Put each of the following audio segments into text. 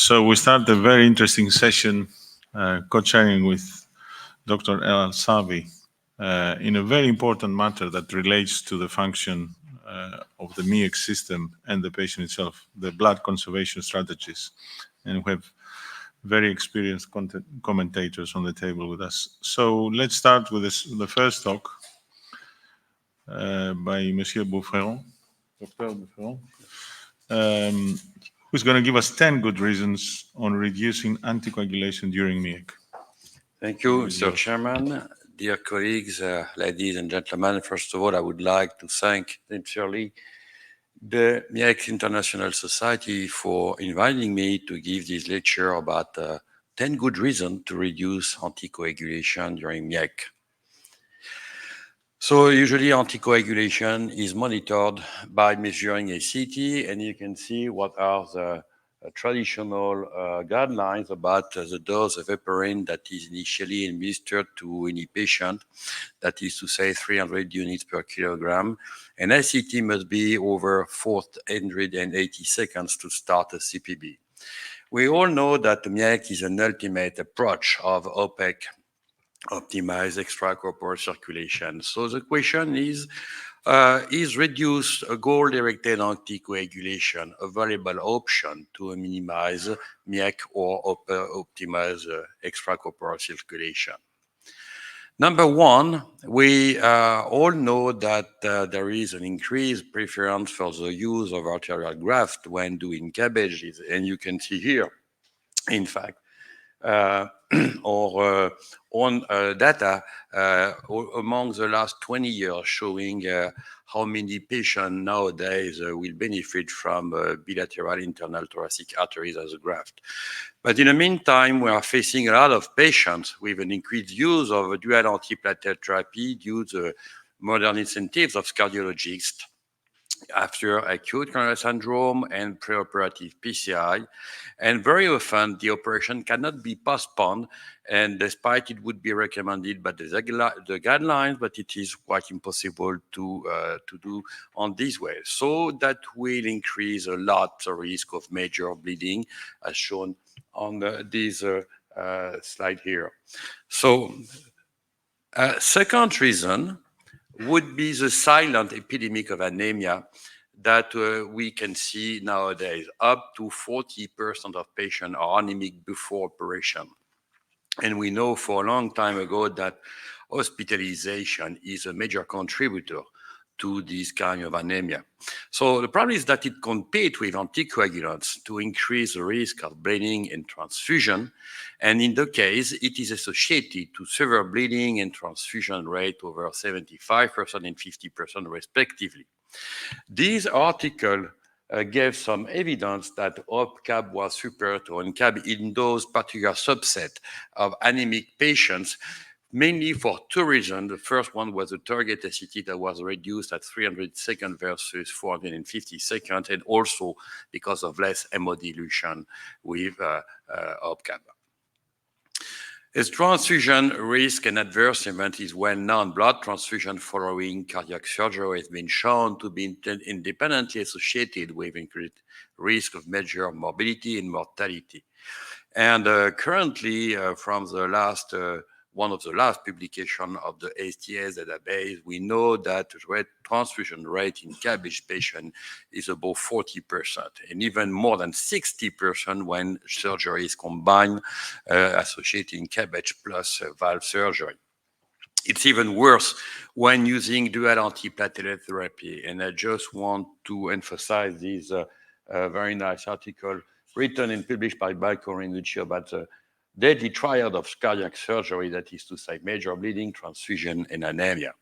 So we start a very interesting session, co-chairing with Dr. El-Essawi in a very important matter that relates to the function of the MiECC system and the patient itself, the blood conservation strategies. And we have very experienced commentators on the table with us. So let's start with the first talk by Monsieur Baufreton, Dr. Baufreton, who's going to give us 10 good reasons on reducing anticoagulation during MiECC. Thank you, Mr. Chairman. Dear colleagues, ladies and gentlemen, first of all, I would like to thank sincerely the MiECC International Society for inviting me to give this lecture about 10 good reasons to reduce anticoagulation during MiECC. So usually anticoagulation is monitored by measuring a CT, and you can see what are the traditional guidelines about the dose of heparin that is initially administered to any patient, that is to say 300 units per kilogram. And ICT must be over 480 seconds to start a CPB. We all know that MiECC is an ultimate approach of OPEC, optimized extracorporeal circulation. So the question is reduced goal-directed anticoagulation a valuable option to minimize MiECC or optimize extracorporeal circulation? Number one, we all know that there is an increased preference for the use of arterial graft when doing CABGs, and you can see here, in fact, or on data among the last 20 years showing how many patients nowadays will benefit from bilateral internal thoracic arteries as a graft. But in the meantime, we are facing a lot of patients with an increased use of dual antiplatelet therapy due to modern incentives of cardiologists after acute coronary syndrome and preoperative PCI. And very often the operation cannot be postponed, and despite it would be recommended by the guidelines, but it is quite impossible to do on this way. So that will increase a lot the risk of major bleeding, as shown on this slide here. So second reason would be the silent epidemic of anemia that we can see nowadays. Up to 40% of patients are anemic before operation. And we know for a long time ago that hospitalization is a major contributor to this kind of anemia. So the problem is that it competes with anticoagulants to increase the risk of bleeding and transfusion. And in the case, it is associated to severe bleeding and transfusion rate over 75% and 50% respectively. This article gave some evidence that OPCAB was superior to ONCAB in those particular subset of anemic patients, mainly for two reasons. The first one was the target ACT that was reduced at 300 seconds versus 450 seconds, and also because of less hemodilution with OPCAB. As transfusion risk and adverse event is well known, blood transfusion following cardiac surgery has been shown to be independently associated with increased risk of major morbidity and mortality. And currently, from the last one of the last publications of the STS database, we know that transfusion rate in CABG patients is above 40%, and even more than 60% when surgery is combined, associating CABG plus valve surgery. It's even worse when using dual antiplatelet therapy, and I just want to emphasize this very nice article written and published by Baufreton in which about the deadly triad of cardiac surgery, that is to say major bleeding, transfusion, and anemia.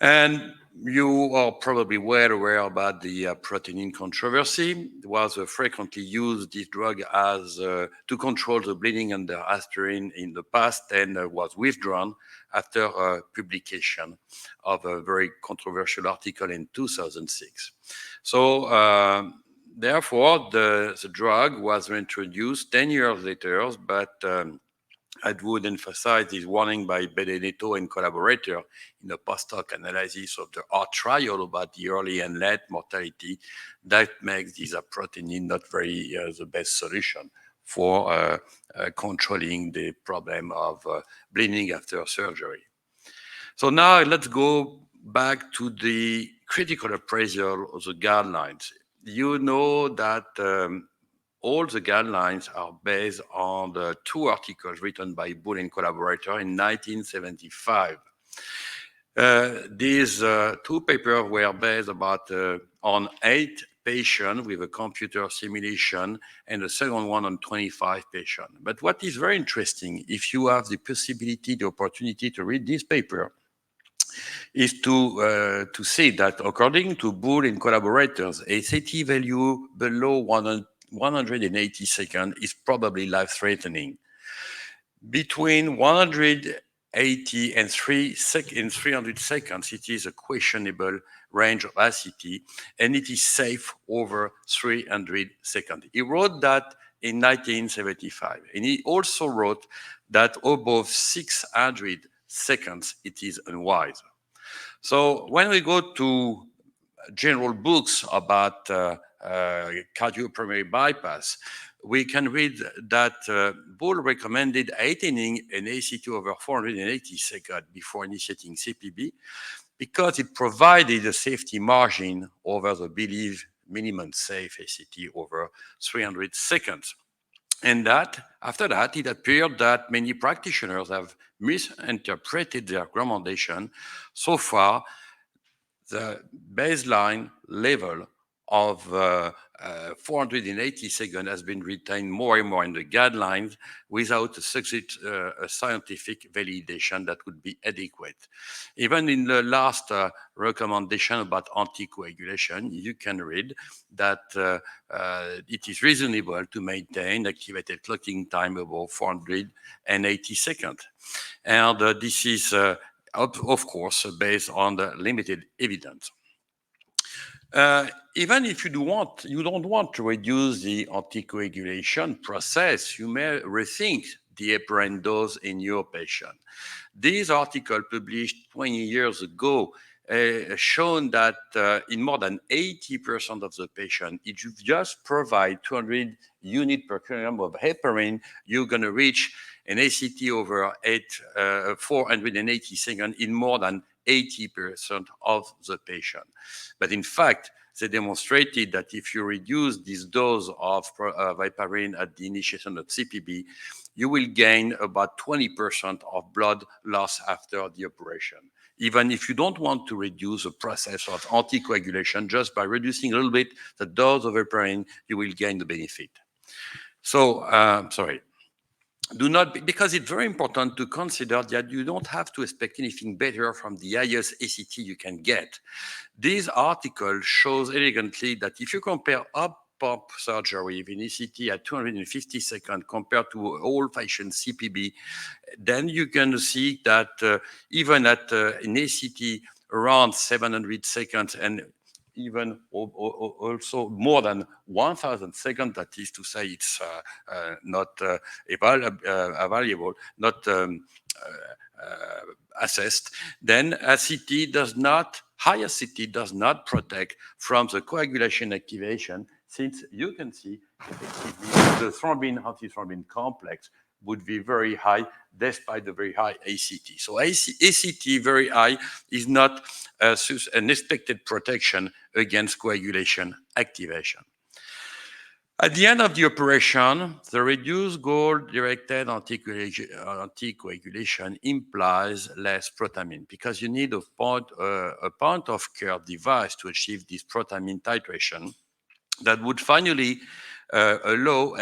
And you are probably well aware about the protein controversy. It was frequently used, this drug, as to control the bleeding under aspirin in the past, and was withdrawn after publication of a very controversial article in 2006. So therefore, the drug was introduced 10 years later, but I would emphasize this warning by Benedetto and collaborator in a post-hoc analysis of the art trial about the early and late mortality that makes this aprocitentan not very the best solution for controlling the problem of bleeding after surgery. So now let's go back to the critical appraisal of the guidelines. You know that all the guidelines are based on the two articles written by Bull and collaborator in 1975. These two papers were based on 8 patients with a computer simulation, and the second one on 25 patients. But what is very interesting, if you have the possibility, the opportunity to read this paper, is to see that according to Bull and collaborators, a CT value below 180 seconds is probably life-threatening. Between 180 and 300 seconds, it is a questionable range of ACT, and it is safe over 300 seconds. He wrote that in 1975, and he also wrote that above 600 seconds, it is unwise. So when we go to general books about cardiopulmonary bypass, we can read that Bull recommended attaining an ACT over 480 seconds before initiating CPB because it provided a safety margin over the believed minimum safe ACT over 300 seconds. And that, after that, it appeared that many practitioners have misinterpreted their recommendation. So far, the baseline level of 480 seconds has been retained more and more in the guidelines without a scientific validation that would be adequate. Even in the last recommendation about anticoagulation, you can read that it is reasonable to maintain activated clotting time above 480 seconds. And this is of course, based on the limited evidence. Even if you don't want to reduce the anticoagulation process, you may rethink the heparin dose in your patient. This article published 20 years ago shown that in more than 80% of the patient, if you just provide 200 units per kilogram of heparin, you're going to reach an ACT over 480 seconds in more than 80% of the patient. But in fact, they demonstrated that if you reduce this dose of heparin at the initiation of CPB, you will gain about 20% of blood loss after the operation. Even if you don't want to reduce the process of anticoagulation, just by reducing a little bit the dose of heparin, you will gain the benefit. So, because it's very important to consider that you don't have to expect anything better from the highest ACT you can get. This article shows elegantly that if you compare up pump surgery with an ACT at 250 seconds compared to old-fashioned CPB, then you can see that even at an ACT around 700 seconds and even also more than 1,000 seconds, that is to say it's not available, not assessed, then high ACT does not protect from the coagulation activation, since you can see the thrombin-antithrombin complex would be very high despite the very high ACT. So ACT very high is not an expected protection against coagulation activation. At the end of the operation, the reduced goal-directed anticoagulation implies less protamine because you need a point-of-care device to achieve this protamine titration that would finally allow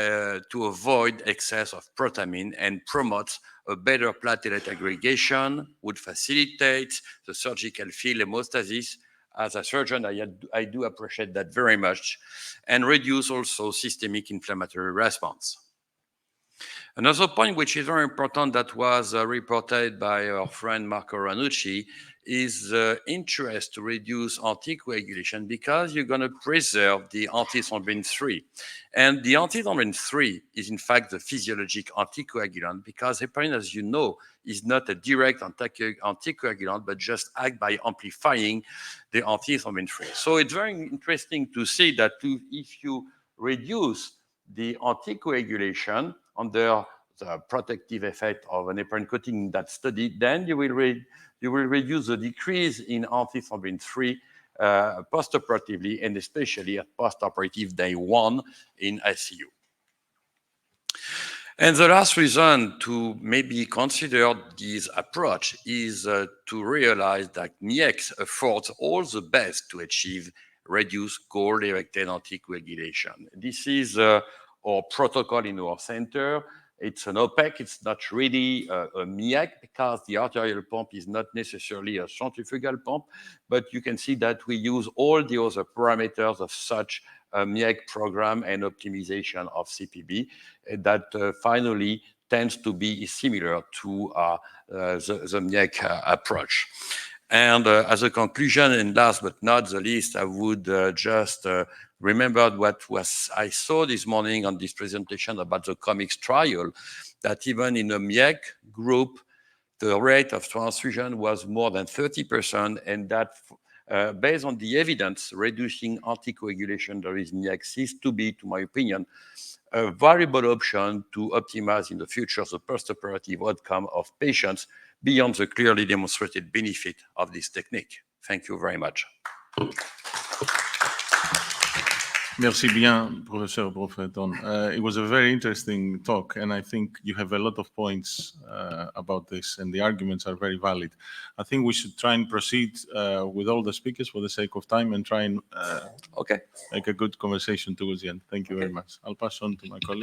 to avoid excess of protamine and promotes a better platelet aggregation, would facilitate the surgical field hemostasis. As a surgeon, I do appreciate that very much, and reduce also systemic inflammatory response. Another point which is very important that was reported by our friend Marco Ranucci is the interest to reduce anticoagulation because you're going to preserve the antithrombin 3. And the antithrombin 3 is in fact the physiologic anticoagulant because heparin, as you know, is not a direct anticoagulant, but just act by amplifying the antithrombin 3. So it's very interesting to see that if you reduce the anticoagulation under the protective effect of an heparin coating in that study, then you will reduce the decrease in antithrombin 3 postoperatively, and especially at postoperative day 1 in ICU. And the last reason to maybe consider this approach is to realize that MiECC affords all the best to achieve reduced goal-directed anticoagulation. This is our protocol in our center. It's an OPEC, it's not really a MiECC because the arterial pump is not necessarily a centrifugal pump, but you can see that we use all the other parameters of such a MiECC program and optimization of CPB that finally tends to be similar to the MiECC approach. And as a conclusion, and last but not the least, I would just remember what I saw this morning on this presentation about the COMICS trial, that even in a MiECC group, the rate of transfusion was more than 30%, and that based on the evidence, reducing anticoagulation there is MiECC C to be, to my opinion, a valuable option to optimize in the future the postoperative outcome of patients beyond the clearly demonstrated benefit of this technique. Thank you very much. Merci bien, Professor Baufreton. It was a very interesting talk, and I think you have a lot of points about this, and the arguments are very valid. I think we should try and proceed with all the speakers for the sake of time and try and make a good conversation towards the end. Thank you very much. I'll pass on to my colleague.